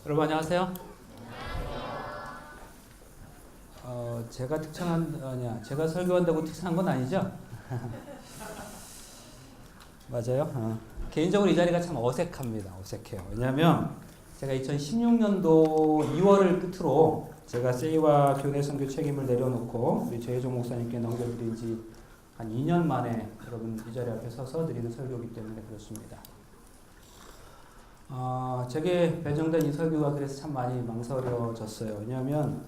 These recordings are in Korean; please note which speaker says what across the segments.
Speaker 1: 여러분 안녕하세요. 제가 설교한다고 특성한 건 아니죠? 맞아요. 개인적으로 이 자리가 참 어색합니다. 어색해요. 왜냐하면 제가 2016년도 2월을 끝으로 제가 세이와 교내 선교 책임을 내려놓고 우리 최혜종 목사님께 넘겨드린 지 한 2년 만에 여러분 이 자리 앞에 서서 드리는 설교이기 때문에 그렇습니다. 제게 배정된 이 설교가 그래서 참 많이 망설여졌어요. 왜냐하면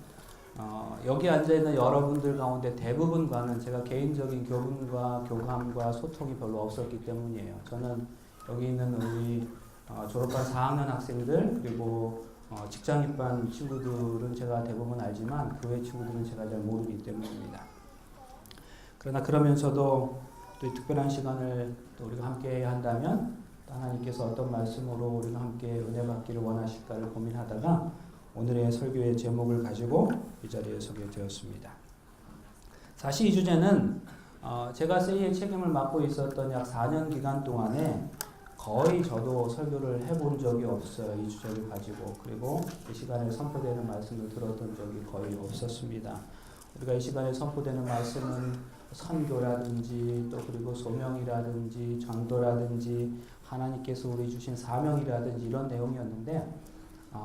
Speaker 1: 여기 앉아있는 여러분들 가운데 대부분과는 제가 개인적인 교분과 교감과 소통이 별로 없었기 때문이에요. 저는 여기 있는 우리 졸업한 4학년 학생들 그리고 직장 입반 친구들은 제가 대부분 알지만 그 외 친구들은 제가 잘 모르기 때문입니다. 그러나 그러면서도 또 이 특별한 시간을 또 우리가 함께 해야 한다면 하나님께서 어떤 말씀으로 우리가 함께 은혜 받기를 원하실까를 고민하다가 오늘의 설교의 제목을 가지고 이 자리에 서게 되었습니다. 사실 이 주제는 제가 세이의 책임을 맡고 있었던 약 4년 기간 동안에 거의 저도 설교를 해본 적이 없어요. 이 주제를 가지고. 그리고 이 시간에 선포되는 말씀을 들었던 적이 거의 없었습니다. 우리가 이 시간에 선포되는 말씀은 선교라든지 또 그리고 소명이라든지 전도라든지 하나님께서 우리 주신 사명이라든지 이런 내용이었는데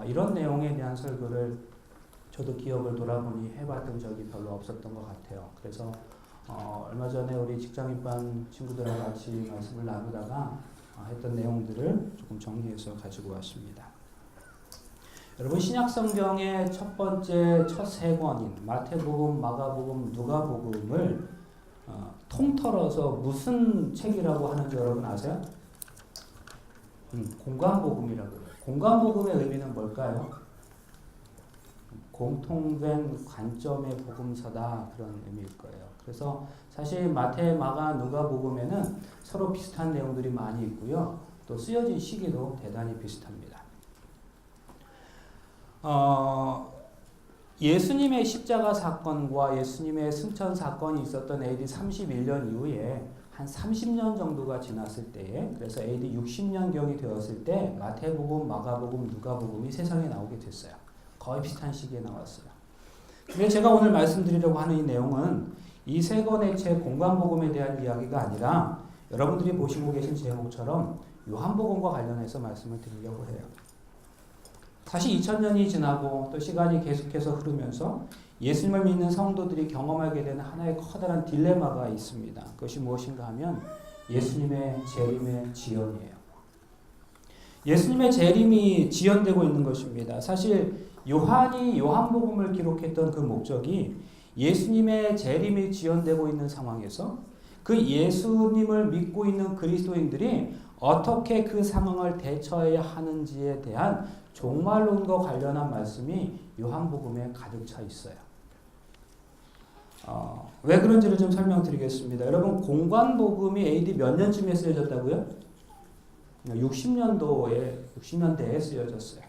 Speaker 1: 이런 내용에 대한 설교를 저도 기억을 돌아보니 해봤던 적이 별로 없었던 것 같아요. 그래서 얼마 전에 우리 직장입반 친구들하고 같이 말씀을 나누다가 했던 내용들을 조금 정리해서 가지고 왔습니다. 여러분 신약성경의 첫 세 권인 마태복음, 마가복음, 누가복음을 통틀어서 무슨 책이라고 하는지 여러분 아세요? 공관복음이라고 해요. 공관복음의 의미는 뭘까요? 공통된 관점의 복음서다 그런 의미일 거예요. 그래서 사실 마태, 마가, 누가복음에는 서로 비슷한 내용들이 많이 있고요. 또 쓰여진 시기도 대단히 비슷합니다. 예수님의 십자가 사건과 예수님의 승천 사건이 있었던 AD 31년 이후에 한 30년 정도가 지났을 때에 그래서 AD 60년경이 되었을 때 마태복음, 마가복음, 누가복음이 세상에 나오게 됐어요. 거의 비슷한 시기에 나왔어요. 근데 제가 오늘 말씀드리려고 하는 이 내용은 이 세 권의 책 공관복음에 대한 이야기가 아니라 여러분들이 보시고 계신 제목처럼 요한복음과 관련해서 말씀을 드리려고 해요. 사실 2000년이 지나고 또 시간이 계속해서 흐르면서 예수님을 믿는 성도들이 경험하게 되는 하나의 커다란 딜레마가 있습니다. 그것이 무엇인가 하면 예수님의 재림의 지연이에요. 예수님의 재림이 지연되고 있는 것입니다. 사실 요한이 요한복음을 기록했던 그 목적이 예수님의 재림이 지연되고 있는 상황에서 그 예수님을 믿고 있는 그리스도인들이 어떻게 그 상황을 대처해야 하는지에 대한 종말론과 관련한 말씀이 요한복음에 가득 차 있어요. 왜 그런지를 좀 설명드리겠습니다. 여러분 공관복음이 AD 몇 년쯤에 쓰여졌다고요? 60년대에 쓰여졌어요.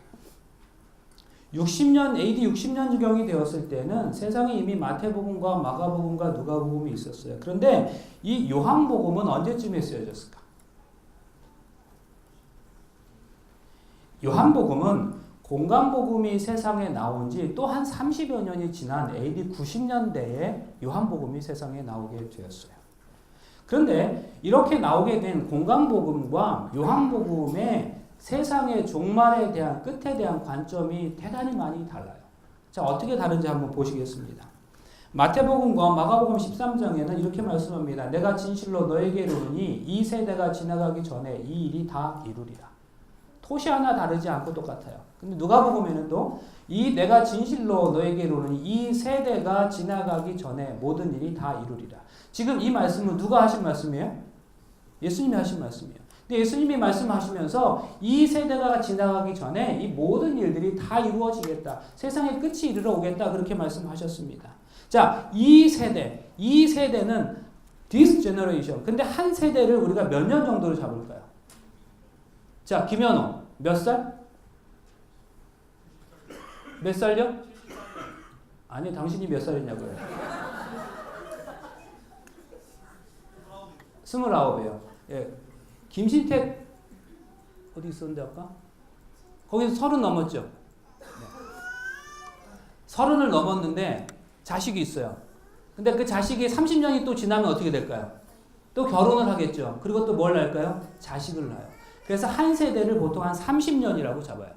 Speaker 1: AD 60년경이 되었을 때는 세상에 이미 마태복음과 마가복음과 누가복음이 있었어요. 그런데 이 요한복음은 언제쯤에 쓰여졌을까? 요한복음은 공관복음이 세상에 나온 지 또 한 30여 년이 지난 AD 90년대에 요한복음이 세상에 나오게 되었어요. 그런데 이렇게 나오게 된 공관복음과 요한복음의 세상의 종말에 대한 끝에 대한 관점이 대단히 많이 달라요. 자, 어떻게 다른지 한번 보시겠습니다. 마태복음과 마가복음 13장에는 이렇게 말씀합니다. 내가 진실로 너에게 이르노니 이 세대가 지나가기 전에 이 일이 다 이루리라. 토시 하나 다르지 않고 똑같아요. 근데 누가복음에는 또 이 내가 진실로 너에게 이르노니 이 세대가 지나가기 전에 모든 일이 다 이루리라. 지금 이 말씀은 누가 하신 말씀이에요? 예수님이 하신 말씀이에요. 근데 예수님이 말씀하시면서 이 세대가 지나가기 전에 이 모든 일들이 다 이루어지겠다. 세상의 끝이 이르러 오겠다. 그렇게 말씀하셨습니다. 자, 이 세대는 this generation. 근데 한 세대를 우리가 몇 년 정도로 잡을까요? 자, 김현호 몇 살? 몇 살요? 아니, 당신이 몇 살이냐고요? 29이에요. 예. 김신택 어디 있었는데 아까? 거기서 30 넘었죠? 30을 넘었는데 자식이 있어요. 근데 그 자식이 30년이 또 지나면 어떻게 될까요? 또 결혼을 하겠죠. 그리고 또 뭘 할까요? 자식을 낳아요. 그래서 한 세대를 보통 한 30년이라고 잡아요.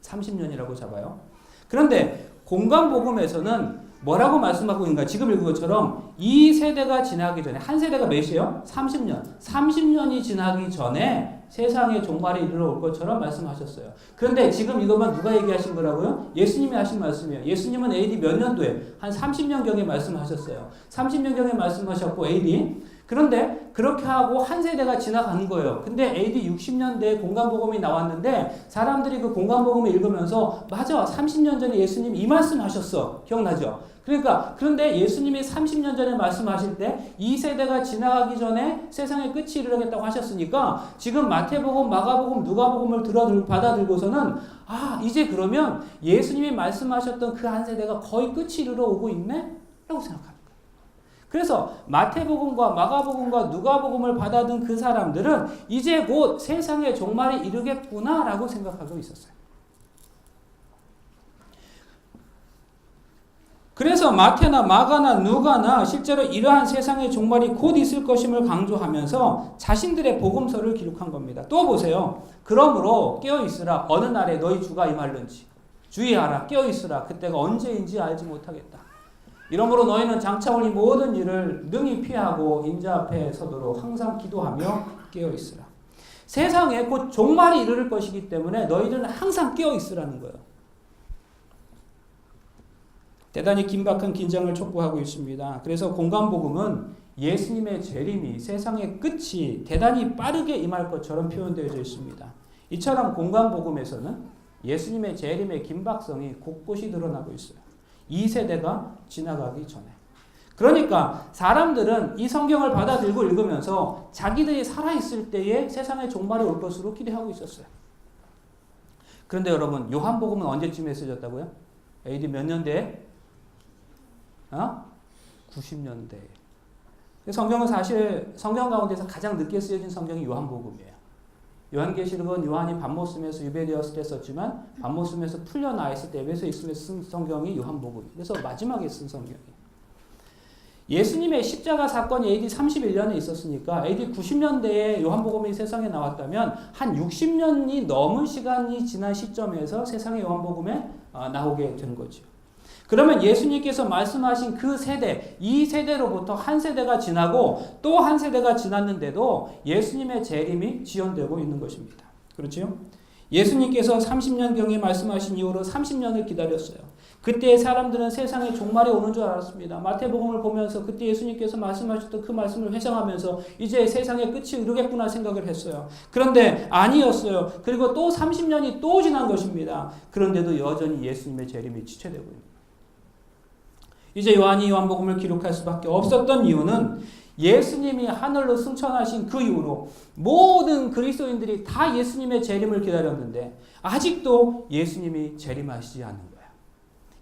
Speaker 1: 30년이라고 잡아요. 그런데 공간복음에서는 뭐라고 말씀하고 있는가? 지금 읽은 것처럼 이 세대가 지나기 전에, 한 세대가 몇이에요? 30년. 30년이 지나기 전에 세상의 종말이 이르러 올 것처럼 말씀하셨어요. 그런데 지금 이것만 누가 얘기하신 거라고요? 예수님이 하신 말씀이에요. 예수님은 AD 몇 년도에? 한 30년경에 말씀하셨어요. 30년경에 말씀하셨고 AD. 그런데 그렇게 하고 한 세대가 지나가는 거예요. 근데 AD 60년대에 공간복음이 나왔는데 사람들이 그 공간복음을 읽으면서 맞아, 30년 전에 예수님 이 말씀하셨어. 기억나죠? 그러니까 그런데 예수님이 30년 전에 말씀하실 때 이 세대가 지나가기 전에 세상의 끝이 이르겠다고 하셨으니까 지금 마태복음, 마가복음, 누가복음을 받아들고서는 이제 그러면 예수님이 말씀하셨던 그 한 세대가 거의 끝이 이르러 오고 있네? 라고 생각합니다. 그래서 마태복음과 마가복음과 누가복음을 받아든 그 사람들은 이제 곧 세상의 종말이 이르겠구나라고 생각하고 있었어요. 그래서 마태나 마가나 누가나 실제로 이러한 세상의 종말이 곧 있을 것임을 강조하면서 자신들의 복음서를 기록한 겁니다. 또 보세요. 그러므로 깨어있으라. 어느 날에 너희 주가 임할는지 주의하라. 깨어있으라. 그때가 언제인지 알지 못하겠다. 이러므로 너희는 장차올 이 모든 일을 능히 피하고 인자 앞에 서도록 항상 기도하며 깨어있으라. 세상에 곧 종말이 이르를 것이기 때문에 너희들은 항상 깨어있으라는 거예요. 대단히 긴박한 긴장을 촉구하고 있습니다. 그래서 공간복음은 예수님의 재림이 세상의 끝이 대단히 빠르게 임할 것처럼 표현되어져 있습니다. 이처럼 공간복음에서는 예수님의 재림의 긴박성이 곳곳이 드러나고 있어요. 이 세대가 지나가기 전에. 그러니까 사람들은 이 성경을 받아들고 읽으면서 자기들이 살아있을 때에 세상의 종말이 올 것으로 기대하고 있었어요. 그런데 여러분, 요한복음은 언제쯤에 쓰여졌다고요? AD 몇 년대에? 90년대. 성경은 사실 성경 가운데서 가장 늦게 쓰여진 성경이 요한복음이에요. 요한계시록은 요한이 밤모습에서 유배되었을 때 썼지만 밤모습에서 풀려나 있을 때 에베소에 있으면서 쓴 성경이 요한복음이에요. 그래서 마지막에 쓴 성경이에요. 예수님의 십자가 사건이 AD 31년에 있었으니까 AD 90년대에 요한복음이 세상에 나왔다면 한 60년이 넘은 시간이 지난 시점에서 세상에 요한복음에 나오게 된 거죠. 그러면 예수님께서 말씀하신 그 세대, 이 세대로부터 한 세대가 지나고 또 한 세대가 지났는데도 예수님의 재림이 지연되고 있는 것입니다. 그렇죠? 예수님께서 30년경에 말씀하신 이후로 30년을 기다렸어요. 그때 사람들은 세상에 종말이 오는 줄 알았습니다. 마태복음을 보면서 그때 예수님께서 말씀하셨던 그 말씀을 회상하면서 이제 세상의 끝이 이르겠구나 생각을 했어요. 그런데 아니었어요. 그리고 또 30년이 또 지난 것입니다. 그런데도 여전히 예수님의 재림이 지체되고 있습니다. 이제 요한이 요한복음을 기록할 수밖에 없었던 이유는 예수님이 하늘로 승천하신 그 이후로 모든 그리스도인들이 다 예수님의 재림을 기다렸는데 아직도 예수님이 재림하시지 않는 거예요.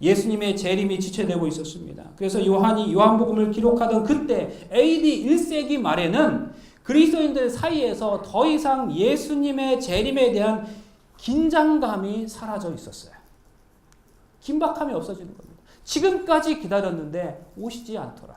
Speaker 1: 예수님의 재림이 지체되고 있었습니다. 그래서 요한이 요한복음을 기록하던 그때 AD 1세기 말에는 그리스도인들 사이에서 더 이상 예수님의 재림에 대한 긴장감이 사라져 있었어요. 긴박함이 없어지는 겁니다. 지금까지 기다렸는데 오시지 않더라.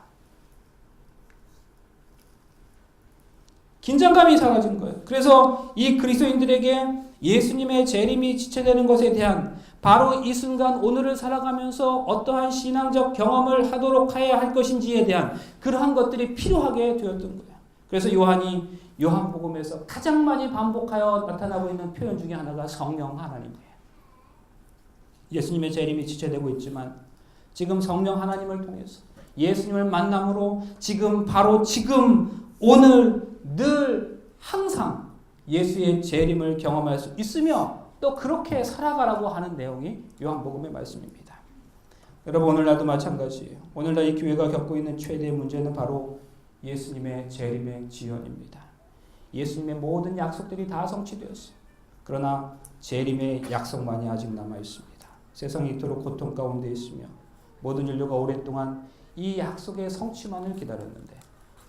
Speaker 1: 긴장감이 사라진 거예요. 그래서 이 그리스도인들에게 예수님의 재림이 지체되는 것에 대한 바로 이 순간 오늘을 살아가면서 어떠한 신앙적 경험을 하도록 해야 할 것인지에 대한 그러한 것들이 필요하게 되었던 거예요. 그래서 요한이 요한복음에서 가장 많이 반복하여 나타나고 있는 표현 중에 하나가 성령 하나님이에요. 예수님의 재림이 지체되고 있지만 지금 성령 하나님을 통해서 예수님을 만남으로 지금 바로 지금 오늘 늘 항상 예수의 재림을 경험할 수 있으며 또 그렇게 살아가라고 하는 내용이 요한복음의 말씀입니다. 여러분 오늘날도 마찬가지예요. 오늘날 이 교회가 겪고 있는 최대의 문제는 바로 예수님의 재림의 지연입니다. 예수님의 모든 약속들이 다 성취되었어요. 그러나 재림의 약속만이 아직 남아 있습니다. 세상이 이토록 고통 가운데 있으며 모든 인류가 오랫동안 이 약속의 성취만을 기다렸는데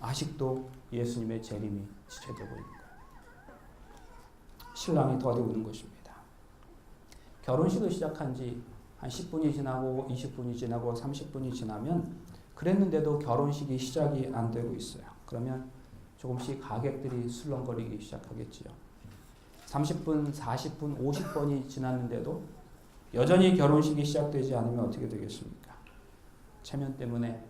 Speaker 1: 아직도 예수님의 재림이 지체되고 있는 거예요. 신랑이 더디오는 것입니다. 결혼식을 시작한 지 한 10분이 지나고 20분이 지나고 30분이 지나면 그랬는데도 결혼식이 시작이 안 되고 있어요. 그러면 조금씩 가객들이 술렁거리기 시작하겠지요. 30분, 40분, 50분이 지났는데도 여전히 결혼식이 시작되지 않으면 어떻게 되겠습니까? 체면 때문에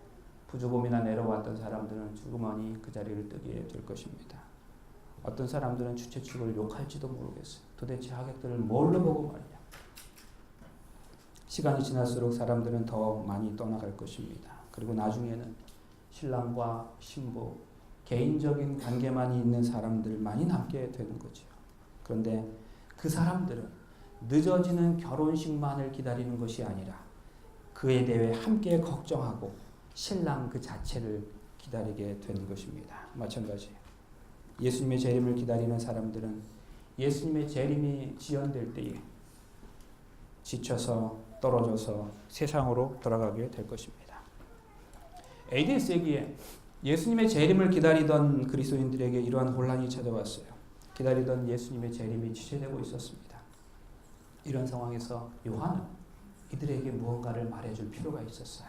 Speaker 1: 부조금이나 내려왔던 사람들은 주그마니 그 자리를 뜨게 될 것입니다. 어떤 사람들은 주최 측을 욕할지도 모르겠어요. 도대체 하객들을 뭘로 보고 말이냐. 시간이 지날수록 사람들은 더 많이 떠나갈 것입니다. 그리고 나중에는 신랑과 신부, 개인적인 관계만이 있는 사람들만이 남게 되는 거죠. 그런데 그 사람들은 늦어지는 결혼식만을 기다리는 것이 아니라 그에 대해 함께 걱정하고 신랑 그 자체를 기다리게 되는 것입니다. 마찬가지예요. 예수님의 재림을 기다리는 사람들은 예수님의 재림이 지연될 때에 지쳐서 떨어져서 세상으로 돌아가게 될 것입니다. AD 1세기에 예수님의 재림을 기다리던 그리스도인들에게 이러한 혼란이 찾아왔어요. 기다리던 예수님의 재림이 지체되고 있었습니다. 이런 상황에서 요한은 이들에게 무언가를 말해줄 필요가 있었어요.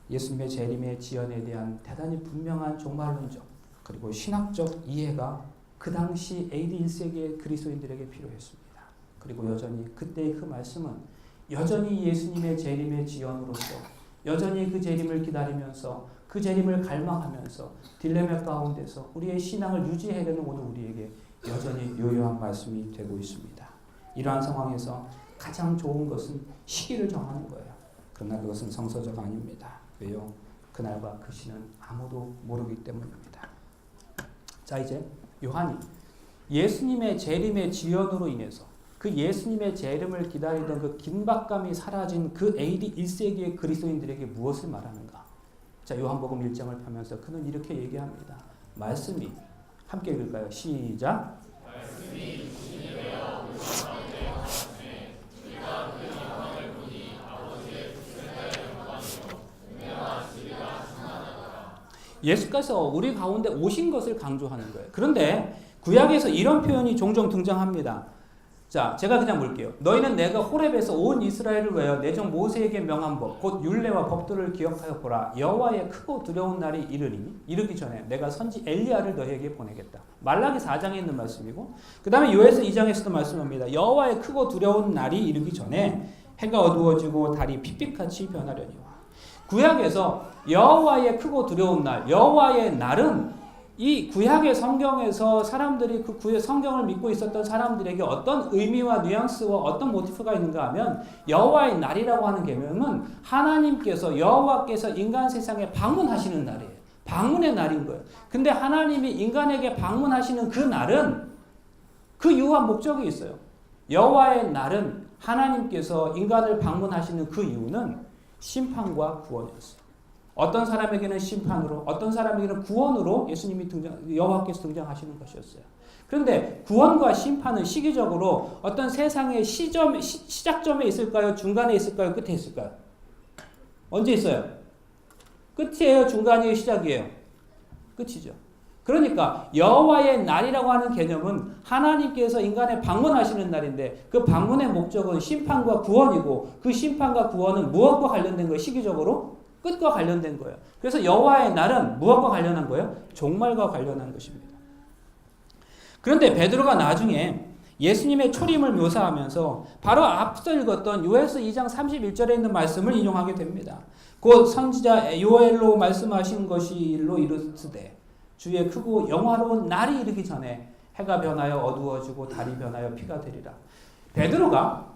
Speaker 1: 예수님의 재림의 지연에 대한 대단히 분명한 종말론적 그리고 신학적 이해가 그 당시 AD 1세기의 그리스도인들에게 필요했습니다. 그리고 여전히 그때의 그 말씀은 여전히 예수님의 재림의 지연으로서 여전히 그 재림을 기다리면서 그 재림을 갈망하면서 딜레마 가운데서 우리의 신앙을 유지하려는 오늘 우리에게 여전히 요요한 말씀이 되고 있습니다. 이러한 상황에서 가장 좋은 것은 시기를 정하는 거예요. 그러나 그것은 성서적 아닙니다. 왜요? 그날과 그 시는 아무도 모르기 때문입니다. 자, 이제 요한이 예수님의 재림의 지연으로 인해서 그 예수님의 재림을 기다리던 그 긴박감이 사라진 그 AD 1세기의 그리스도인들에게 무엇을 말하는가? 자, 요한복음 1장을 펴면서 그는 이렇게 얘기합니다. 말씀이 함께 읽을까요? 시작. 말씀이 주님이 되어 우리 가운데 하시매 우리가 그 영광을 보니 아버지의 주체자의 영광이요 은혜와 진리가 충만하더라. 예수께서 우리 가운데 오신 것을 강조하는 거예요. 그런데 구약에서 이런 표현이 종종 등장합니다. 자, 제가 그냥 볼게요. 너희는 내가 호렙에서 온 이스라엘을 위하여 내 종 모세에게 명한 법, 곧 율례와 법도를 기억하여 보라. 여호와의 크고 두려운 날이 이르기 전에 내가 선지 엘리야를 너희에게 보내겠다. 말라기 4장에 있는 말씀이고, 그 다음에 요에서 2장에서도 말씀합니다. 여호와의 크고 두려운 날이 이르기 전에 해가 어두워지고 달이 핏빛같이 변하려니와. 구약에서 여호와의 크고 두려운 날, 여호와의 날은 이 구약의 성경에서 사람들이 그 구약 성경을 믿고 있었던 사람들에게 어떤 의미와 뉘앙스와 어떤 모티프가 있는가 하면 여호와의 날이라고 하는 개념은 하나님께서 여호와께서 인간 세상에 방문하시는 날이에요. 방문의 날인 거예요. 근데 하나님이 인간에게 방문하시는 그 날은 그 유한 목적이 있어요. 여호와의 날은 하나님께서 인간을 방문하시는 그 이유는 심판과 구원이었어요. 어떤 사람에게는 심판으로, 어떤 사람에게는 구원으로 예수님이 여호와께서 등장하시는 것이었어요. 그런데 구원과 심판은 시기적으로 어떤 세상의 시작점에 있을까요? 중간에 있을까요? 끝에 있을까요? 언제 있어요? 끝이에요? 중간이에요? 시작이에요? 끝이죠. 그러니까 여호와의 날이라고 하는 개념은 하나님께서 인간에 방문하시는 날인데 그 방문의 목적은 심판과 구원이고 그 심판과 구원은 무엇과 관련된 거예요? 시기적으로? 끝과 관련된 거예요. 그래서 여호와의 날은 무엇과 관련한 거예요? 종말과 관련한 것입니다. 그런데 베드로가 나중에 예수님의 초림을 묘사하면서 바로 앞서 읽었던 요에서 2장 31절에 있는 말씀을 인용하게 됩니다. 곧 선지자 요엘로 말씀하신 것이로 이르시되 주의 크고 영화로운 날이 이르기 전에 해가 변하여 어두워지고 달이 변하여 피가 되리라. 베드로가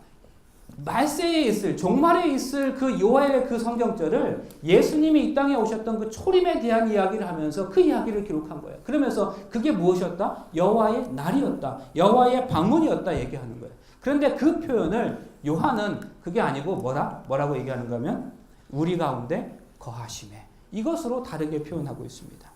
Speaker 1: 말세에 있을, 종말에 있을 그 요엘의 그 성경절을 예수님이 이 땅에 오셨던 그 초림에 대한 이야기를 하면서 그 이야기를 기록한 거예요. 그러면서 그게 무엇이었다? 여호와의 날이었다. 여호와의 방문이었다 얘기하는 거예요. 그런데 그 표현을 요한은 그게 아니고 뭐라고 얘기하는가 하면 우리 가운데 거하심에 이것으로 다르게 표현하고 있습니다.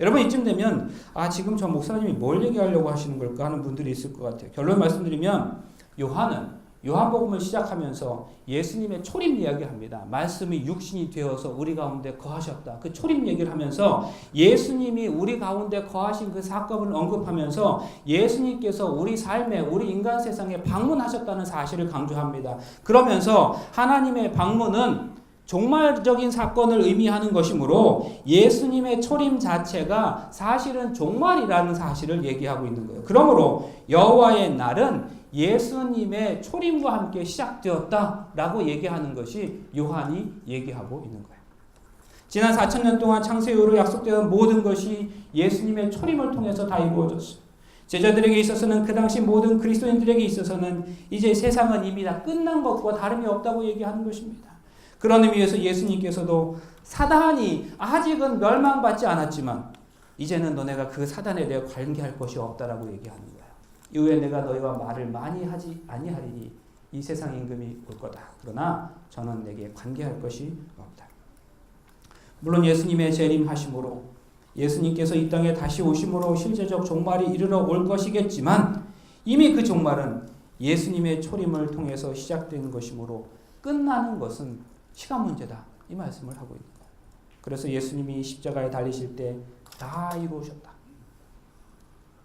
Speaker 1: 여러분 이쯤 되면 지금 저 목사님이 뭘 얘기하려고 하시는 걸까 하는 분들이 있을 것 같아요. 결론 말씀드리면 요한은 요한복음을 시작하면서 예수님의 초림 이야기합니다. 말씀이 육신이 되어서 우리 가운데 거하셨다. 그 초림 얘기를 하면서 예수님이 우리 가운데 거하신 그 사건을 언급하면서 예수님께서 우리 삶에, 우리 인간 세상에 방문하셨다는 사실을 강조합니다. 그러면서 하나님의 방문은 종말적인 사건을 의미하는 것이므로 예수님의 초림 자체가 사실은 종말이라는 사실을 얘기하고 있는 거예요. 그러므로 여호와의 날은 예수님의 초림과 함께 시작되었다라고 얘기하는 것이 요한이 얘기하고 있는 거예요. 지난 4,000년 동안 창세 이후로 약속되던 모든 것이 예수님의 초림을 통해서 다 이루어졌어요. 제자들에게 있어서는 그 당시 모든 그리스도인들에게 있어서는 이제 세상은 이미 다 끝난 것과 다름이 없다고 얘기하는 것입니다. 그런 의미에서 예수님께서도 사단이 아직은 멸망받지 않았지만 이제는 너네가 그 사단에 대해 관계할 것이 없다라고 얘기하는 거예요. 이후에 내가 너희와 말을 많이 하지 아니하리니 이 세상 임금이 올 거다. 그러나 저는 내게 관계할 것이 없다. 물론 예수님의 재림하심으로 예수님께서 이 땅에 다시 오심으로 실제적 종말이 이르러 올 것이겠지만 이미 그 종말은 예수님의 초림을 통해서 시작된 것이므로 끝나는 것은 시간 문제다. 이 말씀을 하고 있는 거예요. 그래서 예수님이 십자가에 달리실 때 다 이루어졌다.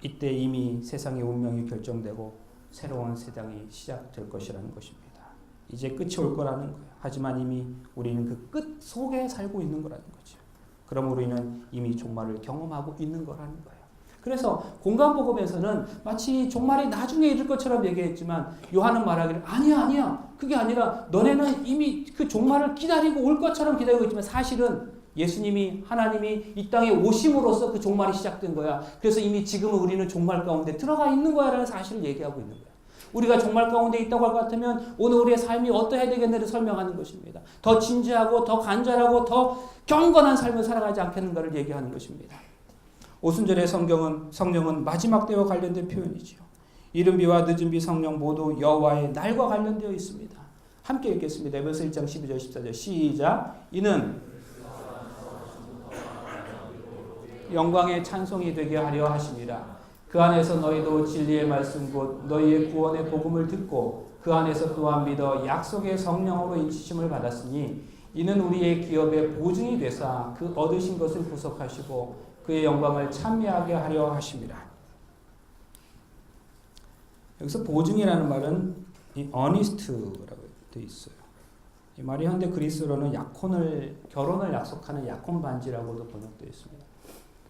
Speaker 1: 이때 이미 세상의 운명이 결정되고 새로운 세상이 시작될 것이라는 것입니다. 이제 끝이 올 거라는 거예요. 하지만 이미 우리는 그 끝 속에 살고 있는 거라는 거죠. 그럼 우리는 이미 종말을 경험하고 있는 거라는 거예요. 그래서 공간복음에서는 마치 종말이 나중에 이를 것처럼 얘기했지만 요한은 말하기를 아니야. 그게 아니라 너네는 이미 그 종말을 기다리고 올 것처럼 기다리고 있지만 사실은 예수님이 하나님이 이 땅에 오심으로써 그 종말이 시작된 거야. 그래서 이미 지금은 우리는 종말 가운데 들어가 있는 거야라는 사실을 얘기하고 있는 거야. 우리가 종말 가운데 있다고 할 것 같으면 오늘 우리의 삶이 어떠해야 되겠는지를 설명하는 것입니다. 더 진지하고 더 간절하고 더 경건한 삶을 살아가지 않겠는가를 얘기하는 것입니다. 오순절의 성령은 마지막 때와 관련된 표현이죠. 이른 비와 늦은 비 성령 모두 여호와의 날과 관련되어 있습니다. 함께 읽겠습니다. 에베소 1장 12절 14절 시작. 이는 영광의 찬송이 되게 하려 하심이라. 그 안에서 너희도 진리의 말씀 곧 너희의 구원의 복음을 듣고 그 안에서 또한 믿어 약속의 성령으로 인치심을 받았으니 이는 우리의 기업의 보증이 되사 그 얻으신 것을 구속하시고 그의 영광을 찬미하게 하려 하심이라. 여기서 보증이라는 말은 이 earnest라고 되어 있어요. 이 말이 현대 그리스어로는 결혼을 약속하는 약혼 반지라고도 번역되어 있습니다.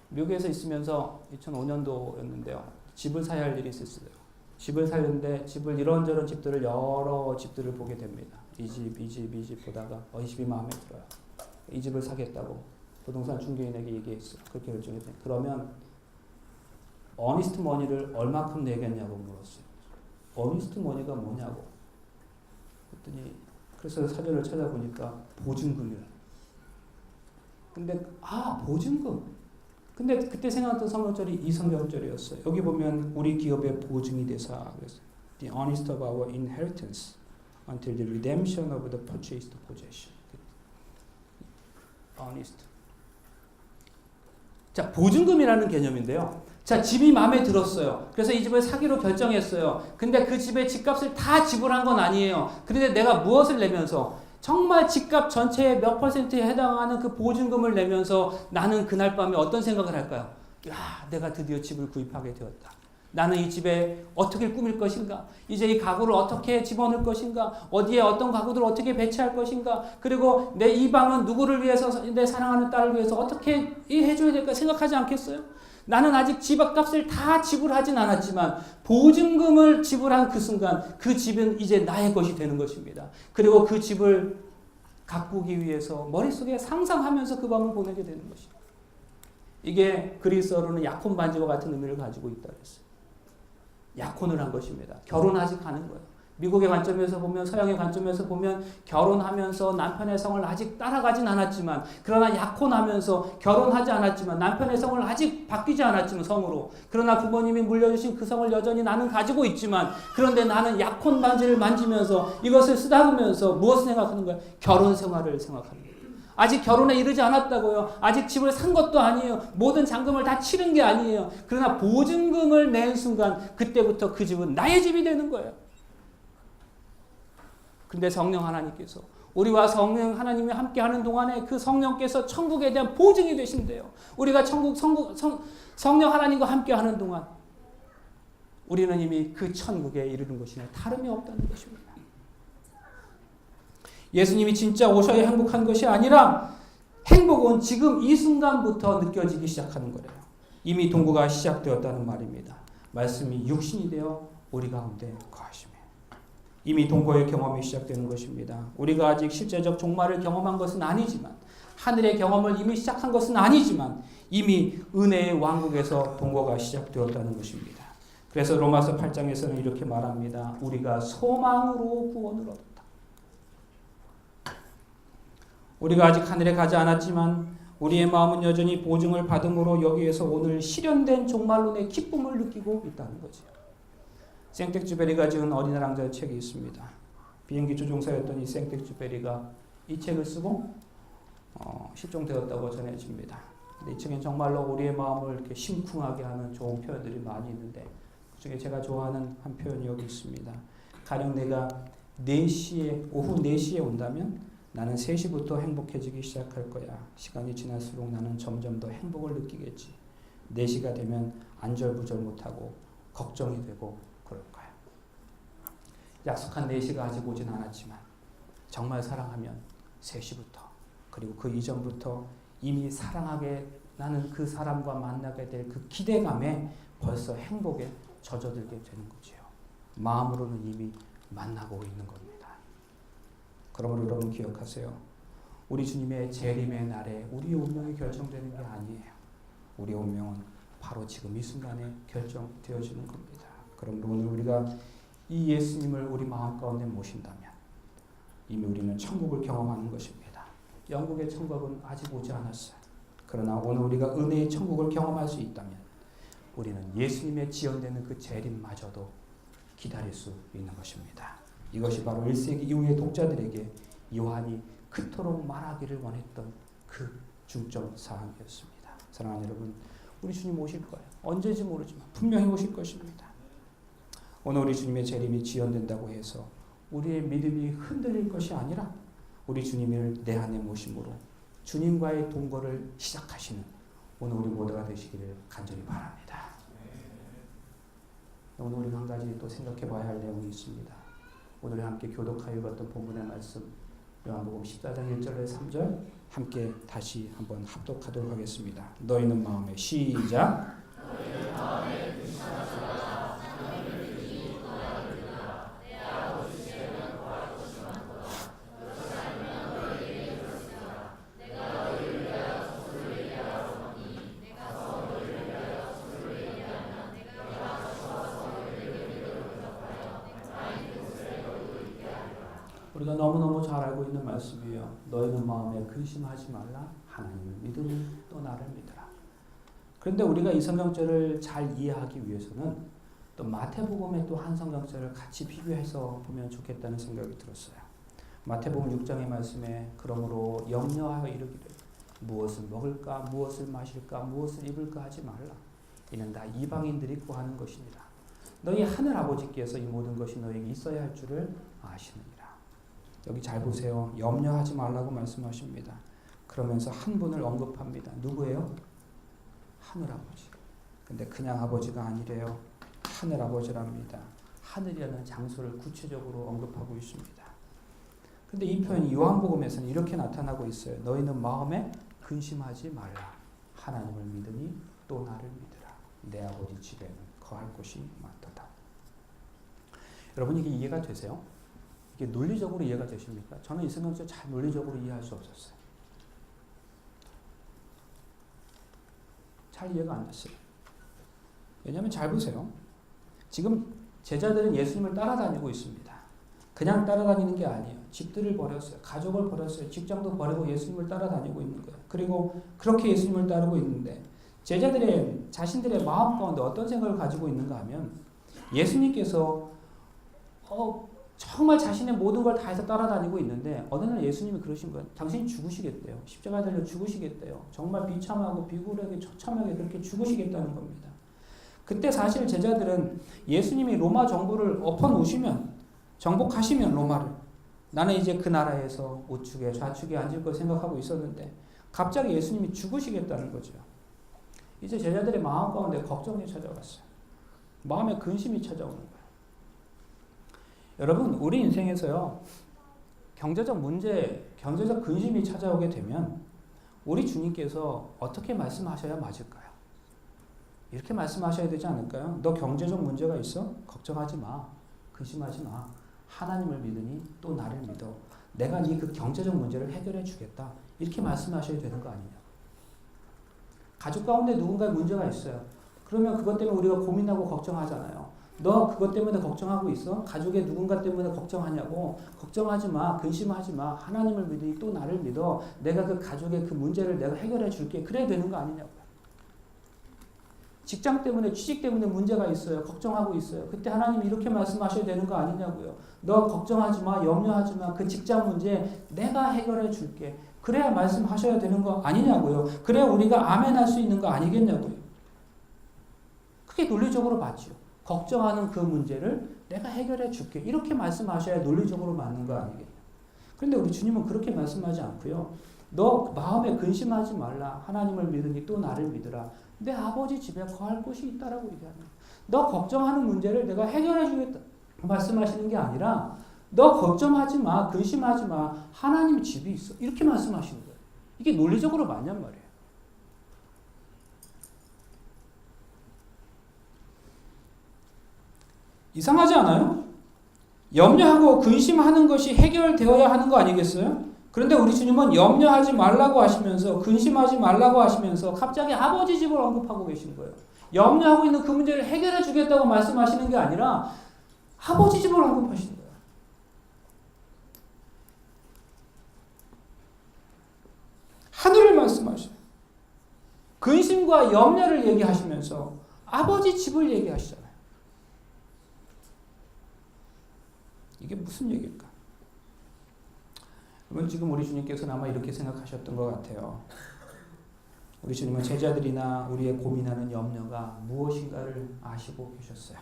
Speaker 1: 미국에서 있으면서 2005년도였는데요. 집을 사야 할 일이 있었어요. 집을 사는데 집을 이런저런 집들을 여러 집들을 보게 됩니다. 이 집 보다가 이 집이 마음에 들어요. 이 집을 사겠다고 부동산 중개인에게 얘기했어요. 그렇게 결정했어요. 그러면 어니스트 머니를 얼마큼 내겠냐고 물었어요. 어니스트 머니가 뭐냐고. 그랬더니 그래서 사전을 찾아보니까 보증금이에요. 근데 보증금. 근데 그때 생각했던 성경절이 이 성경절이었어요. 여기 보면 우리 기업의 보증이 되사 그래서 the earnest of our inheritance until the redemption of the purchased possession. earnest. 자, 보증금이라는 개념인데요. 자, 집이 마음에 들었어요. 그래서 이 집을 사기로 결정했어요. 근데 그 집의 집값을 다 지불한 건 아니에요. 그런데 내가 무엇을 내면서 정말 집값 전체의 몇 퍼센트에 해당하는 그 보증금을 내면서 나는 그날 밤에 어떤 생각을 할까요? 내가 드디어 집을 구입하게 되었다. 나는 이 집에 어떻게 꾸밀 것인가? 이제 이 가구를 어떻게 집어넣을 것인가? 어디에 어떤 가구들을 어떻게 배치할 것인가? 그리고 내 이 방은 누구를 위해서, 내 사랑하는 딸을 위해서 어떻게 해줘야 될까 생각하지 않겠어요? 나는 아직 집값을 다 지불하진 않았지만 보증금을 지불한 그 순간 그 집은 이제 나의 것이 되는 것입니다. 그리고 그 집을 가꾸기 위해서 머릿속에 상상하면서 그 밤을 보내게 되는 것입니다. 이게 그리스어로는 약혼 반지와 같은 의미를 가지고 있다 그랬어요. 약혼을 한 것입니다. 결혼하지 않은 거예요. 미국의 관점에서 보면, 서양의 관점에서 보면 결혼하면서 남편의 성을 아직 따라가진 않았지만, 그러나 약혼하면서 결혼하지 않았지만, 남편의 성을 아직 바뀌지 않았지만 성으로, 그러나 부모님이 물려주신 그 성을 여전히 나는 가지고 있지만, 그런데 나는 약혼 반지를 만지면서 이것을 쓰다보면서 무엇을 생각하는 거예요? 결혼 생활을 생각하는 거예요. 아직 결혼에 이르지 않았다고요. 아직 집을 산 것도 아니에요. 모든 잔금을 다 치른 게 아니에요. 그러나 보증금을 낸 순간 그때부터 그 집은 나의 집이 되는 거예요. 근데 성령 하나님께서 우리와 성령 하나님이 함께하는 동안에 그 성령께서 천국에 대한 보증이 되신대요. 우리가 성령 하나님과 함께하는 동안 우리는 이미 그 천국에 이르는 것이나 다름이 없다는 것입니다. 예수님이 진짜 오셔야 행복한 것이 아니라 행복은 지금 이 순간부터 느껴지기 시작하는 거래요. 이미 동거가 시작되었다는 말입니다. 말씀이 육신이 되어 우리 가운데 거하시며 이미 동거의 경험이 시작되는 것입니다. 우리가 아직 실제적 종말을 경험한 것은 아니지만 하늘의 경험을 이미 시작한 것은 아니지만 이미 은혜의 왕국에서 동거가 시작되었다는 것입니다. 그래서 로마서 8장에서는 이렇게 말합니다. 우리가 소망으로 구원을 얻었다. 우리가 아직 하늘에 가지 않았지만 우리의 마음은 여전히 보증을 받음으로 여기에서 오늘 실현된 종말론의 기쁨을 느끼고 있다는 거죠. 생텍쥐베리가 지은 어린아 랑자의 책이 있습니다. 비행기 조종사였던 이 생텍쥐베리가 이 책을 쓰고 실종되었다고 전해집니다. 근데 이 책엔 정말로 우리의 마음을 이렇게 심쿵하게 하는 좋은 표현들이 많이 있는데 그중에 제가 좋아하는 한 표현이 여기 있습니다. 가령 내가 4시에 오후 4시에 온다면 나는 3시부터 행복해지기 시작할 거야. 시간이 지날수록 나는 점점 더 행복을 느끼겠지. 4시가 되면 안절부절 못하고 걱정이 되고 그럴 거야. 약속한 4시가 아직 오진 않았지만 정말 사랑하면 3시부터 그리고 그 이전부터 이미 사랑하게 나는 그 사람과 만나게 될 그 기대감에 벌써 행복에 젖어들게 되는 거지요. 마음으로는 이미 만나고 있는 겁니다. 그러므로 여러분 기억하세요. 우리 주님의 재림의 날에 우리의 운명이 결정되는 게 아니에요. 우리의 운명은 바로 지금 이 순간에 결정되어지는 겁니다. 그러므로 오늘 우리가 이 예수님을 우리 마음 가운데 모신다면 이미 우리는 천국을 경험하는 것입니다. 영국의 천국은 아직 오지 않았어요. 그러나 오늘 우리가 은혜의 천국을 경험할 수 있다면 우리는 예수님의 지연되는 그 재림마저도 기다릴 수 있는 것입니다. 이것이 바로 1세기 이후의 독자들에게 요한이 그토록 말하기를 원했던 그 중점 사항이었습니다. 사랑하는 여러분, 우리 주님 오실 거예요. 언제인지 모르지만 분명히 오실 것입니다. 오늘 우리 주님의 재림이 지연된다고 해서 우리의 믿음이 흔들릴 것이 아니라 우리 주님을 내 안에 모심으로 주님과의 동거를 시작하시는 오늘 우리 모두가 되시기를 간절히 바랍니다. 오늘 우리가 한 가지 또 생각해 봐야 할 내용이 있습니다. 오늘 함께 교독하여 읽었던 본문의 말씀 요한복음 14장 1절에 3절 함께 다시 한번 합독하도록 하겠습니다. 너희는 마음에 시작. 우리가 너무너무 잘 알고 있는 말씀이에요. 너희는 마음에 근심하지 말라. 하나님을 믿으니 또 나를 믿으라. 그런데 우리가 이 성경절을 잘 이해하기 위해서는 또 마태복음의 또 한 성경절을 같이 비교해서 보면 좋겠다는 생각이 들었어요. 마태복음 6장의 말씀에 그러므로 염려하여 이르기를 무엇을 먹을까 무엇을 마실까 무엇을 입을까 하지 말라. 이는 다 이방인들이 구하는 것이니라. 너희 하늘 아버지께서 이 모든 것이 너에게 있어야 할 줄을 아시느니라. 여기 잘 보세요. 염려하지 말라고 말씀하십니다. 그러면서 한 분을 언급합니다. 누구예요? 하늘아버지. 근데 그냥 아버지가 아니래요. 하늘아버지랍니다. 하늘이라는 장소를 구체적으로 언급하고 있습니다. 근데 이 표현이 요한복음에서는 이렇게 나타나고 있어요. 너희는 마음에 근심하지 말라. 하나님을 믿으니 또 나를 믿으라. 내 아버지 집에는 거할 곳이 많도다. 여러분 이게 이해가 되세요? 이게 논리적으로 이해가 되십니까? 저는 이 성경을 잘 논리적으로 이해할 수 없었어요. 잘 이해가 안 됐어요. 왜냐하면 잘 보세요. 지금 제자들은 예수님을 따라다니고 있습니다. 그냥 따라다니는 게 아니에요. 집들을 버렸어요. 가족을 버렸어요. 직장도 버리고 예수님을 따라다니고 있는 거예요. 그리고 그렇게 예수님을 따르고 있는데 제자들의 자신들의 마음 가운데 어떤 생각을 가지고 있는가 하면 예수님께서 정말 자신의 모든 걸 다해서 따라다니고 있는데 어느 날 예수님이 그러신 거예요. 당신이 죽으시겠대요. 십자가에 달려 죽으시겠대요. 정말 비참하고 비굴하게 처참하게 그렇게 죽으시겠다는 겁니다. 그때 사실 제자들은 예수님이 로마 정부를 엎어놓으시면 정복하시면 로마를 나는 이제 그 나라에서 우측에 좌측에 앉을 걸 생각하고 있었는데 갑자기 예수님이 죽으시겠다는 거죠. 이제 제자들의 마음 가운데 걱정이 찾아왔어요. 마음에 근심이 찾아오는 거예요. 여러분, 우리 인생에서요, 경제적 문제, 경제적 근심이 찾아오게 되면 우리 주님께서 어떻게 말씀하셔야 맞을까요? 이렇게 말씀하셔야 되지 않을까요? 너 경제적 문제가 있어? 걱정하지 마. 근심하지 마. 하나님을 믿으니 또 나를 믿어. 내가 네 그 경제적 문제를 해결해 주겠다. 이렇게 말씀하셔야 되는 거 아니냐. 가족 가운데 누군가의 문제가 있어요. 그러면 그것 때문에 우리가 고민하고 걱정하잖아요. 너 그것 때문에 걱정하고 있어? 가족의 누군가 때문에 걱정하냐고? 걱정하지 마. 근심하지 마. 하나님을 믿으니 또 나를 믿어. 내가 그 가족의 그 문제를 내가 해결해 줄게. 그래야 되는 거 아니냐고요. 직장 때문에, 취직 때문에 문제가 있어요. 걱정하고 있어요. 그때 하나님이 이렇게 말씀하셔야 되는 거 아니냐고요. 너 걱정하지 마. 염려하지 마. 그 직장 문제 내가 해결해 줄게. 그래야 말씀하셔야 되는 거 아니냐고요. 그래야 우리가 아멘 할 수 있는 거 아니겠냐고요. 그게 논리적으로 맞죠. 걱정하는 그 문제를 내가 해결해 줄게. 이렇게 말씀하셔야 논리적으로 맞는 거 아니겠냐. 그런데 우리 주님은 그렇게 말씀하지 않고요. 너 마음에 근심하지 말라. 하나님을 믿으니 또 나를 믿으라. 내 아버지 집에 거할 곳이 있다라고 얘기하는 거야. 너 걱정하는 문제를 내가 해결해 주겠다 말씀하시는 게 아니라 너 걱정하지 마. 근심하지 마. 하나님 집이 있어. 이렇게 말씀하시는 거예요. 이게 논리적으로 맞냔 말이에요. 이상하지 않아요? 염려하고 근심하는 것이 해결되어야 하는 거 아니겠어요? 그런데 우리 주님은 염려하지 말라고 하시면서 근심하지 말라고 하시면서 갑자기 아버지 집을 언급하고 계신 거예요. 염려하고 있는 그 문제를 해결해 주겠다고 말씀하시는 게 아니라 아버지 집을 언급하시는 거예요. 하늘을 말씀하셔요. 근심과 염려를 얘기하시면서 아버지 집을 얘기하시잖아요. 이게 무슨 얘기일까? 여러분, 지금 우리 주님께서는 아마 이렇게 생각하셨던 것 같아요. 우리 주님은 제자들이나 우리의 고민하는 염려가 무엇인가를 아시고 계셨어요.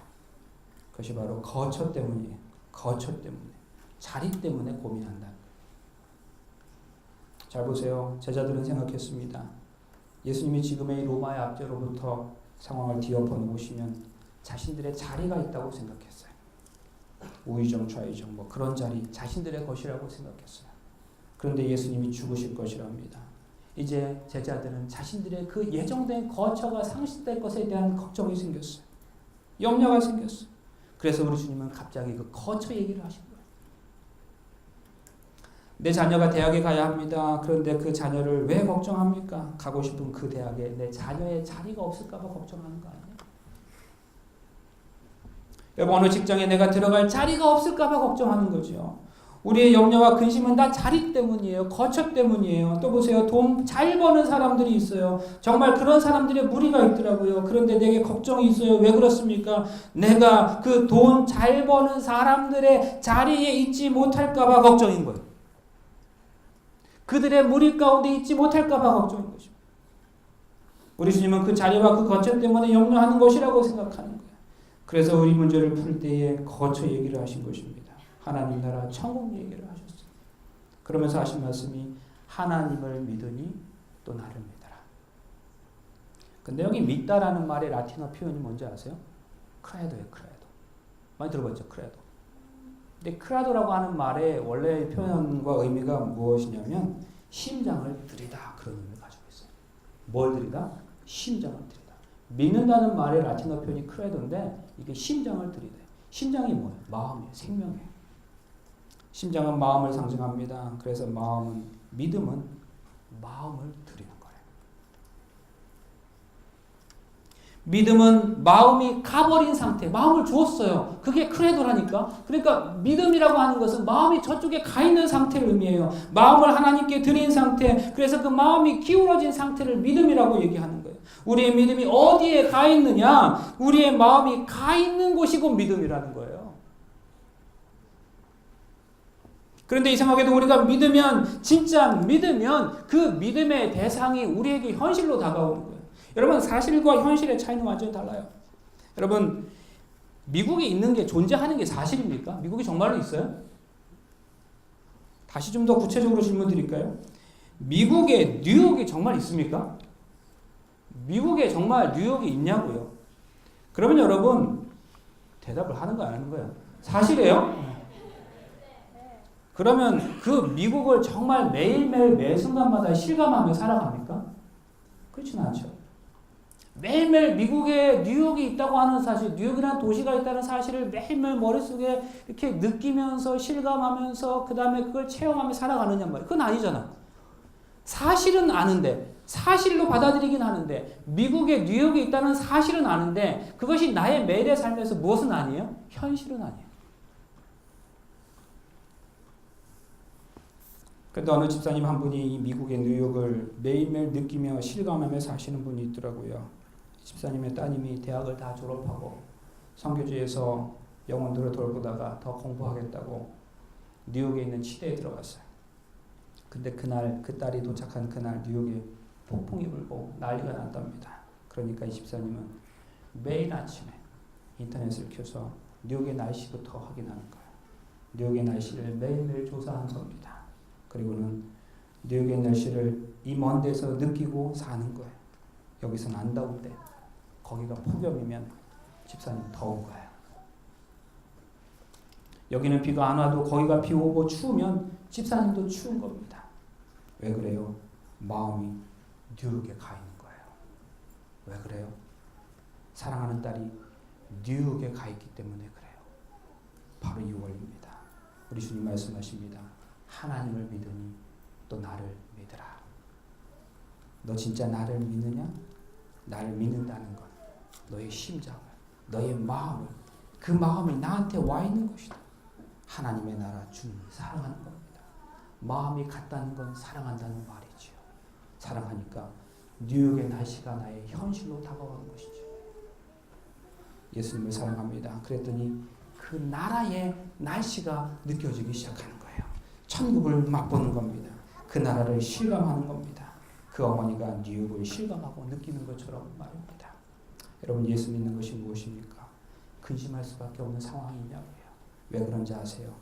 Speaker 1: 그것이 바로 거처 때문이에요. 거처 때문에. 자리 때문에 고민한다. 잘 보세요. 제자들은 생각했습니다. 예수님이 지금의 이 로마의 압제로부터 상황을 뒤엎어 놓으시면 자신들의 자리가 있다고 생각했어요. 우의정, 좌의정 뭐 그런 자리 자신들의 것이라고 생각했어요. 그런데 예수님이 죽으실 것이랍니다. 이제 제자들은 자신들의 그 예정된 거처가 상실될 것에 대한 걱정이 생겼어요. 염려가 생겼어요. 그래서 우리 주님은 갑자기 그 거처 얘기를 하신 거예요. 내 자녀가 대학에 가야 합니다. 그런데 그 자녀를 왜 걱정합니까? 가고 싶은 그 대학에 내 자녀의 자리가 없을까 봐 걱정하는 거 아니에요? 여러분, 어느 직장에 내가 들어갈 자리가 없을까 봐 걱정하는 거죠. 우리의 염려와 근심은 다 자리 때문이에요. 거처 때문이에요. 또 보세요. 돈 잘 버는 사람들이 있어요. 정말 그런 사람들의 무리가 있더라고요. 그런데 내게 걱정이 있어요. 왜 그렇습니까? 내가 그 돈 잘 버는 사람들의 자리에 있지 못할까 봐 걱정인 거예요. 그들의 무리 가운데 있지 못할까 봐 걱정인 것입니다. 우리 주님은 그 자리와 그 거처 때문에 염려하는 것이라고 생각하는 거예요. 그래서 우리 문제를 풀 때에 거처 얘기를 하신 것입니다. 하나님 나라 천국 얘기를 하셨어요. 그러면서 하신 말씀이 하나님을 믿으니 또 나를 믿어라. 근데 여기 믿다라는 말의 라틴어 표현이 뭔지 아세요? 크레도예요. 크레도. 많이 들어봤죠? 크레도. 근데 크레도라고 하는 말의 원래 표현과 의미가 무엇이냐면 심장을 들이다, 그런 의미를 가지고 있어요. 뭘 들이다? 심장을 들이다. 믿는다는 말의 라틴어 표현이 크레도인데 이게 심장을 들이다. 심장이 뭐예요? 마음이에요. 생명이에요. 심장은 마음을 상징합니다. 그래서 믿음은 마음을 드리는 거예요. 믿음은 마음이 가버린 상태, 마음을 주었어요. 그게 크레도라니까. 그러니까 믿음이라고 하는 것은 마음이 저쪽에 가 있는 상태를 의미해요. 마음을 하나님께 드린 상태, 그래서 그 마음이 기울어진 상태를 믿음이라고 얘기하는 거예요. 우리의 믿음이 어디에 가 있느냐? 우리의 마음이 가 있는 곳이 곧 믿음이라는 거예요. 그런데 이상하게도 우리가 진짜 믿으면 그 믿음의 대상이 우리에게 현실로 다가오는 거예요. 여러분, 사실과 현실의 차이는 완전히 달라요. 여러분, 미국에 있는 게 존재하는 게 사실입니까? 미국이 정말로 있어요? 다시 좀 더 구체적으로 질문 드릴까요? 미국에 뉴욕이 정말 있습니까? 미국에 정말 뉴욕이 있냐고요? 그러면 여러분 대답을 하는 거 안 하는 거예요? 사실이에요? 그러면 그 미국을 정말 매일매일 매 순간마다 실감하며 살아갑니까? 그렇지는 않죠. 매일매일 미국에 뉴욕이 있다고 하는 사실, 뉴욕이라는 도시가 있다는 사실을 매일매일 머릿속에 이렇게 느끼면서 실감하면서 그 다음에 그걸 체험하며 살아가느냐 말이에요. 그건 아니잖아. 사실은 아는데, 사실로 받아들이긴 하는데, 미국에 뉴욕이 있다는 사실은 아는데 그것이 나의 매일의 삶에서 무엇은 아니에요? 현실은 아니에요. 그런데 어느 집사님 한 분이 이 미국의 뉴욕을 매일매일 느끼며 실감하며 사시는 분이 있더라고요. 집사님의 따님이 대학을 다 졸업하고 선교지에서 영혼들을 돌보다가 더 공부하겠다고 뉴욕에 있는 치대에 들어갔어요. 근데 그날 그 딸이 도착한 그날 뉴욕에 폭풍이 불고 난리가 났답니다. 그러니까 이 집사님은 매일 아침에 인터넷을 켜서 뉴욕의 날씨부터 확인하는 거예요. 뉴욕의 날씨를 매일매일 조사하는 겁니다. 그리고는 뉴욕의 날씨를 이 먼 데서 느끼고 사는 거예요. 여기서는 안 더운데 거기가 폭염이면 집사님 더운 거예요. 여기는 비가 안 와도 거기가 비 오고 추우면 집사님도 추운 겁니다. 왜 그래요? 마음이 뉴욕에 가 있는 거예요. 왜 그래요? 사랑하는 딸이 뉴욕에 가 있기 때문에 그래요. 바로 이 원리입니다. 우리 주님 말씀하십니다. 하나님을 믿으니 또 나를 믿으라. 너 진짜 나를 믿느냐? 나를 믿는다는 건 너의 심장을, 너의 마음을, 그 마음이 나한테 와 있는 것이다. 하나님의 나라 주님이 사랑하는 겁니다. 마음이 같다는 건 사랑한다는 말이지요. 사랑하니까 뉴욕의 날씨가 나의 현실로 다가오는 것이죠. 예수님을 사랑합니다. 그랬더니 그 나라의 날씨가 느껴지기 시작하는 거예요. 천국을 맛보는 겁니다. 그 나라를 실감하는 겁니다. 그 어머니가 뉴욕을 실감하고 느끼는 것처럼 말입니다. 여러분 예수 믿는 것이 무엇입니까? 근심할 수밖에 없는 상황이냐고요. 왜 그런지 아세요?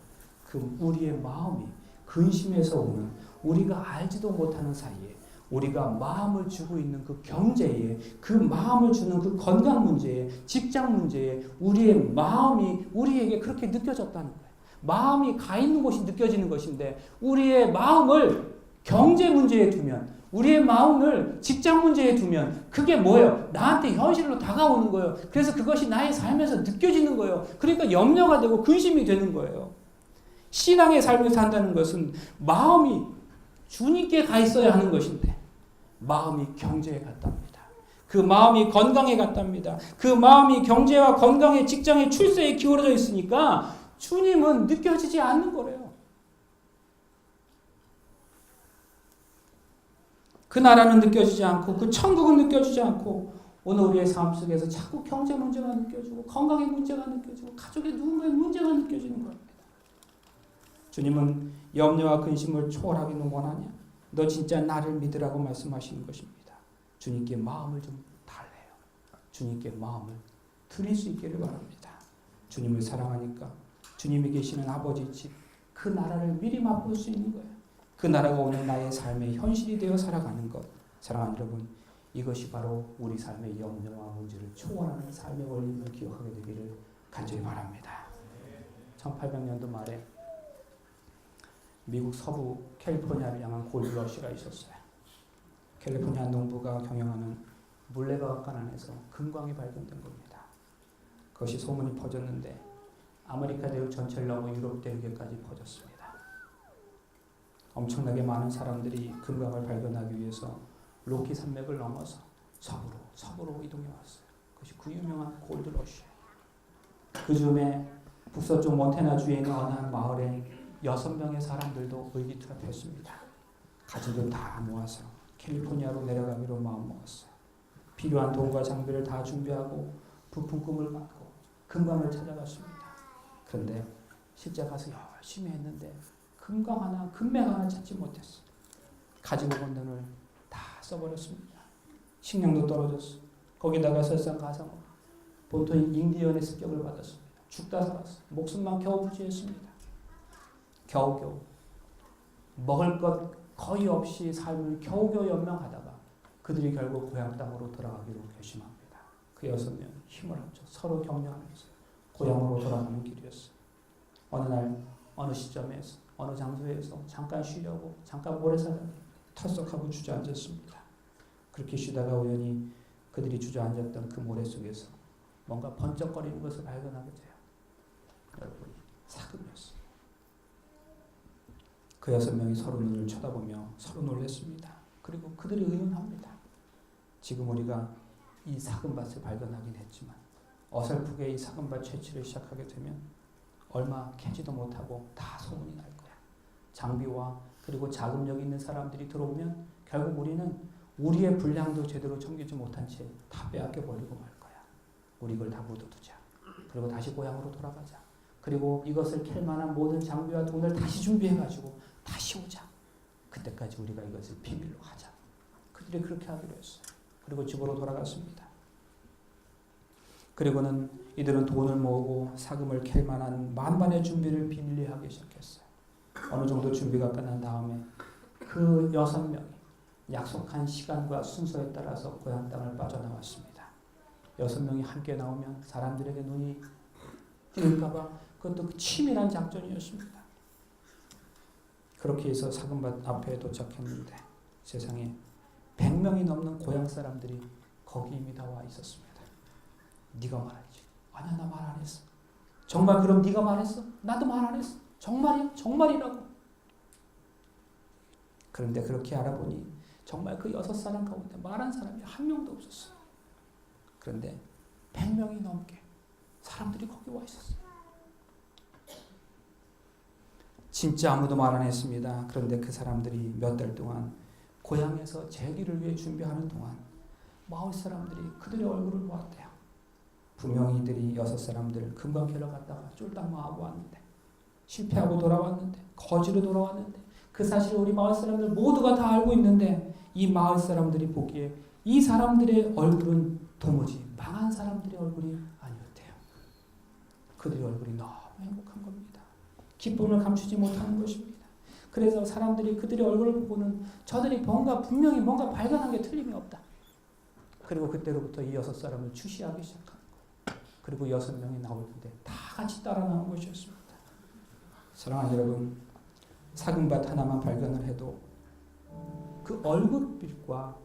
Speaker 1: 그 우리의 마음이 근심에서 오는 우리가 알지도 못하는 사이에 우리가 마음을 주고 있는 그 경제에 그 마음을 주는 그 건강 문제에 직장 문제에 우리의 마음이 우리에게 그렇게 느껴졌다는 거예요. 마음이 가 있는 곳이 느껴지는 것인데 우리의 마음을 경제 문제에 두면 우리의 마음을 직장 문제에 두면 그게 뭐예요? 나한테 현실로 다가오는 거예요. 그래서 그것이 나의 삶에서 느껴지는 거예요. 그러니까 염려가 되고 근심이 되는 거예요. 신앙의 삶을 산다는 것은 마음이 주님께 가 있어야 하는 것인데 마음이 경제에 갔답니다. 그 마음이 건강에 갔답니다. 그 마음이 경제와 건강에 직장에 출세에 기울어져 있으니까 주님은 느껴지지 않는 거래요. 그 나라는 느껴지지 않고 그 천국은 느껴지지 않고 오늘 우리의 삶 속에서 자꾸 경제 문제가 느껴지고 건강의 문제가 느껴지고 가족의 누군가의 문제가 느껴지는 겁니다. 주님은 염려와 근심을 초월하기는 원하냐? 너 진짜 나를 믿으라고 말씀하시는 것입니다. 주님께 마음을 좀 달래요. 주님께 마음을 드릴 수 있기를 바랍니다. 주님을 사랑하니까 주님이 계시는 아버지 집 그 나라를 미리 맛볼 수 있는 거예요. 그 나라가 오늘 나의 삶의 현실이 되어 살아가는 것. 사랑하는 여러분, 이것이 바로 우리 삶의 염려와 문제를 초월하는 삶의 원리를 기억하게 되기를 간절히 바랍니다. 1800년도 말에 미국 서부 캘리포니아를 향한 골드러시가 있었어요. 캘리포니아 농부가 경영하는 물레방앗간 안에서 금광이 발견된 겁니다. 그것이 소문이 퍼졌는데 아메리카 대륙 전체를 넘어 유럽 대륙에까지 퍼졌습니다. 엄청나게 많은 사람들이 금광을 발견하기 위해서 로키 산맥을 넘어서 서부로 이동해 왔어요. 그것이 그 유명한 골드러시예요. 그 즈음에 북서쪽 몬태나주에 있는 어느 한 마을에 6명의 사람들도 의기투합했습니다. 가족을 다 모아서 캘리포니아로 내려가기로 마음먹었어요. 필요한 돈과 장비를 다 준비하고 부푼 꿈을 갖고 금광을 찾아갔습니다. 그런데 실제 가서 열심히 했는데 금맥 하나 찾지 못했어요. 가지고 온 돈을 다 써버렸습니다. 식량도 떨어졌어요. 거기다가 설상가상으로 본토인 인디언의 습격을 받았습니다. 죽다 살았어요. 목숨만 겨우 부지했습니다. 겨우겨우 먹을 것 거의 없이 삶을 겨우겨우 연명하다가 그들이 결국 고향 땅으로 돌아가기로 결심합니다. 그 6명 힘을 합쳐 서로 격려하면서 고향으로 돌아가는 길이었어요. 어느 날 어느 시점에서 어느 장소에서 잠깐 쉬려고 잠깐 모래사장에 털썩하고 주저앉았습니다. 그렇게 쉬다가 우연히 그들이 주저앉았던 그 모래 속에서 뭔가 번쩍거리는 것을 발견하게 돼요. 여러분, 사금이었어요. 그 6명이 서로 눈을 쳐다보며 서로 놀랐습니다. 그리고 그들이 의논합니다. 지금 우리가 이 사금밭을 발견하긴 했지만 어설프게 이 사금밭 채취를 시작하게 되면 얼마 캐지도 못하고 다 소문이 날 거야. 장비와 그리고 자금력 있는 사람들이 들어오면 결국 우리는 우리의 분량도 제대로 챙기지 못한 채 다 빼앗겨 버리고 말 거야. 우리 이걸 다 묻어두자. 그리고 다시 고향으로 돌아가자. 그리고 이것을 캘 만한 모든 장비와 돈을 다시 준비해가지고 다시 오자. 그때까지 우리가 이것을 비밀로 하자. 그들이 그렇게 하기로 했어요. 그리고 집으로 돌아갔습니다. 그리고는 이들은 돈을 모으고 사금을 캘 만한 만반의 준비를 비밀리에 하기 시작했어요. 어느 정도 준비가 끝난 다음에 그 6명이 약속한 시간과 순서에 따라서 고향 땅을 빠져나왔습니다. 6명이 함께 나오면 사람들에게 눈이 띄울까봐 그것도 그 치밀한 작전이었습니다. 그렇게 해서 사금밭 앞에 도착했는데 세상에 100명이 넘는 고향 사람들이 거기 이미 다 와 있었습니다. 네가 말하지. 아니야, 나 말 안 했어. 정말 그럼 네가 말했어? 나도 말 안 했어. 정말이야? 정말이라고. 그런데 그렇게 알아보니 정말 그 6사람 가운데 말한 사람이 한 명도 없었어요. 그런데 100명이 넘게 사람들이 거기 와 있었어요. 진짜 아무도 말 안 했습니다. 그런데 그 사람들이 몇 달 동안 고향에서 재기를 위해 준비하는 동안 마을 사람들이 그들의 얼굴을 보았대요. 분명히 이들이 6사람들 금방 캐러 갔다가 쫄딱 망하고 왔는데 실패하고 돌아왔는데 거지로 돌아왔는데 그 사실을 우리 마을 사람들 모두가 다 알고 있는데 이 마을 사람들이 보기에 이 사람들의 얼굴은 도무지 망한 사람들의 얼굴이 아니었대요. 그들의 얼굴이 너무 행복한 겁니다. 기쁨을 감추지 못하는 것입니다. 그래서 사람들이 그들의 얼굴을 보고는 저들이 분명히 뭔가 발견한 게 틀림이 없다. 그리고 그때로부터 이 6사람을 추시하기 시작한 거예요. 그리고 6명이 나오는데 다 같이 따라 나온 것이었습니다. 사랑하는 여러분, 사금밭 하나만 발견을 해도 그 얼굴빛과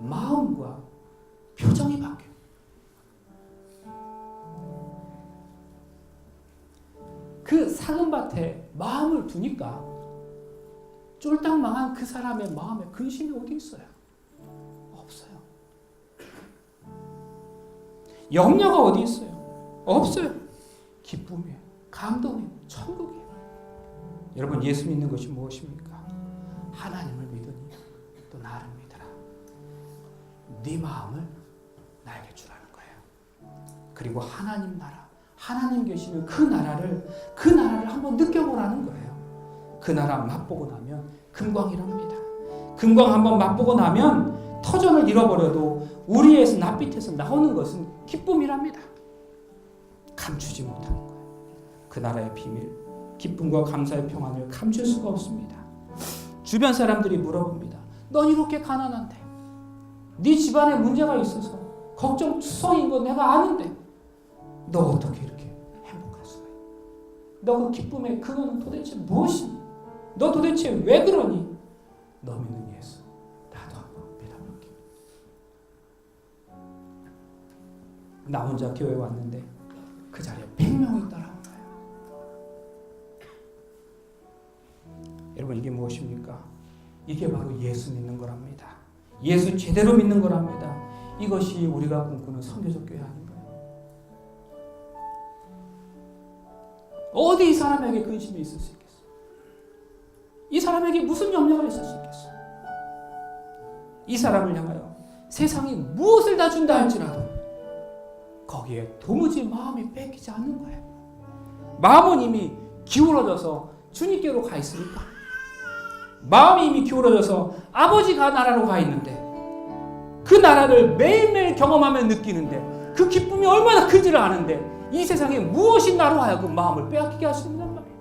Speaker 1: 마음과 표정이 바뀌어요. 그 사금밭에 마음을 두니까 쫄딱 망한 그 사람의 마음에 근심이 어디 있어요? 없어요. 염려가 어디 있어요? 없어요. 기쁨이에요. 감동이에요. 천국이에요. 여러분, 예수 믿는 것이 무엇입니까? 하나님을 믿으니 또 나를 믿으라. 네 마음을 나에게 주라는 거예요. 그리고 하나님 나라, 하나님 계시는 그 나라를 한번 느껴보라는 거예요. 그 나라 맛보고 나면 금광이랍니다. 금광 한번 맛보고 나면 터전을 잃어버려도 우리의 낯빛에서 나오는 것은 기쁨이랍니다. 감추지 못하는 거예요. 그 나라의 비밀, 기쁨과 감사의 평안을 감출 수가 없습니다. 주변 사람들이 물어봅니다. 넌 이렇게 가난한데, 네 집안에 문제가 있어서 걱정투성인 거 내가 아는데 너 어떻게 이렇게 행복할 수가 있어? 너 그 기쁨의 근원은 도대체 무엇이니? 너 도대체 왜 그러니? 너 믿는 예수, 나도 한번 믿어볼게. 나 혼자 교회에 왔는데 그 자리에 100명이 따라온 거예요. 여러분, 이게 무엇입니까? 이게 바로 예수 믿는 거랍니다. 예수 제대로 믿는 거랍니다. 이것이 우리가 꿈꾸는 선교적 교회 아닌가요? 어디 이 사람에게 근심이 있을 수 있겠어요? 이 사람에게 무슨 염려가 있을 수 있겠어요? 이 사람을 향하여 세상이 무엇을 다 준다 할지라도 거기에 도무지 마음이 뺏기지 않는 거예요. 마음은 이미 기울어져서 주님께로 가 있으니까. 마음이 이미 기울어져서 아버지가 나라로 가 있는데 그 나라를 매일매일 경험하며 느끼는데 그 기쁨이 얼마나 큰지를 아는데 이 세상에 무엇이 나로 하여금 마음을 빼앗기게 할 수 있는 말이에요.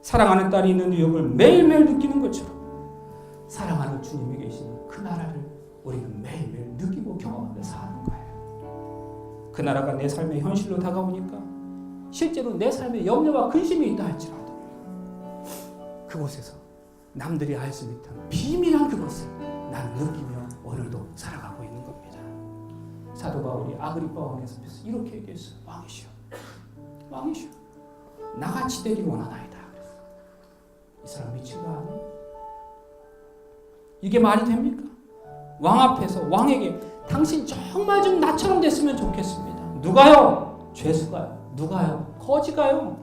Speaker 1: 사랑하는 딸이 있는 유혹을 매일매일 느끼는 것처럼 사랑하는 주님이 계시는 그 나라를 우리는 매일매일 느끼고 경험하며 사는 거예요. 그 나라가 내 삶의 현실로 다가오니까 실제로 내 삶에 염려와 근심이 있다 할지라도 그곳에서 남들이 알 수 못한 비밀한 그것을 나는 느끼며 오늘도 살아가고 있는 겁니다. 사도 바울이 아그리파 왕에서 이렇게 얘기했어요. 왕이시여, 왕이시여, 나같이 되길 원하나이다. 이 사람 미친 거 아니에요? 이게 말이 됩니까? 왕 앞에서 왕에게 당신 정말 좀 나처럼 됐으면 좋겠습니다. 누가요? 죄수가요? 누가요? 거지가요?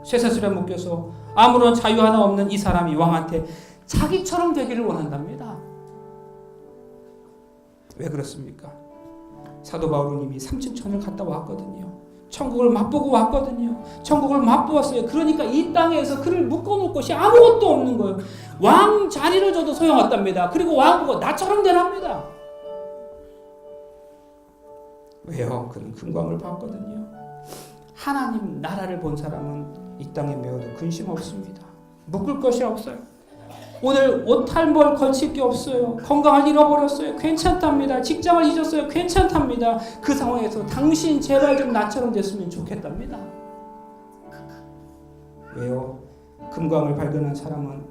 Speaker 1: 쇠사슬에 묶여서 아무런 자유 하나 없는 이 사람이 왕한테 자기처럼 되기를 원한답니다. 왜 그렇습니까? 사도 바울은 이미 3층천을 갔다 왔거든요. 천국을 맛보고 왔거든요. 천국을 맛보았어요. 그러니까 이 땅에서 그를 묶어놓을 것이 아무것도 없는 거예요. 왕 자리를 줘도 소용없답니다. 그리고 왕 보고 나처럼 되랍니다. 왜요? 그는 금광을 봤거든요. 하나님 나라를 본 사람은 이 땅에 매어도 근심 없습니다. 묶을 것이 없어요. 오늘 옷탈벌 걸칠 게 없어요. 건강을 잃어버렸어요. 괜찮답니다. 직장을 잊었어요. 괜찮답니다. 그 상황에서 당신 제발 좀 나처럼 됐으면 좋겠답니다. 왜요? 금광을 발견한 사람은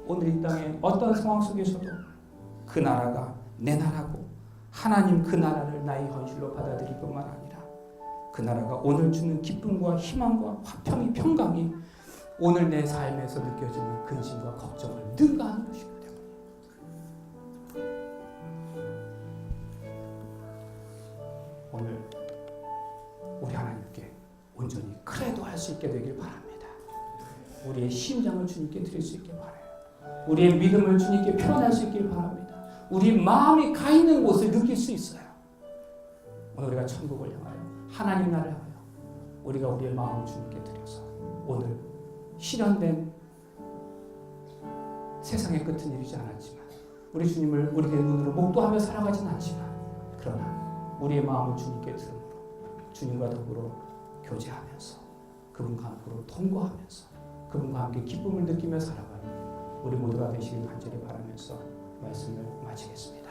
Speaker 1: 오늘 이 땅에 어떤 상황 속에서도 그 나라가 내 나라고 하나님 그 나라를 나의 현실로 받아들일 뿐만 아니라 그 나라가 오늘 주는 기쁨과 희망과 화평이 평강이 오늘 내 삶에서 느껴지는 근심과 걱정을 능가하는 것입니다. 오늘 우리 하나님께 온전히 그래도 할 수 있게 되길 바랍니다. 우리의 심장을 주님께 드릴 수 있길 바라요. 우리의 믿음을 주님께 표현할 수 있길 바랍니다. 우리 마음이 가 있는 곳을 느낄 수 있어요. 오늘 우리가 천국을 향하여 하나님 나라를 향하여 우리가 우리의 마음을 주님께 드려서 오늘 실현된 세상의 끝은 이르지 않았지만 우리 주님을 우리의 눈으로 목도하며 살아가지는 않지만 그러나 우리의 마음을 주님께 드림으로 주님과 더불어 교제하면서 그분과 함께 통과하면서 그분과 함께 기쁨을 느끼며 살아가는 우리 모두가 되시길 간절히 바라면서 말씀을 마치겠습니다.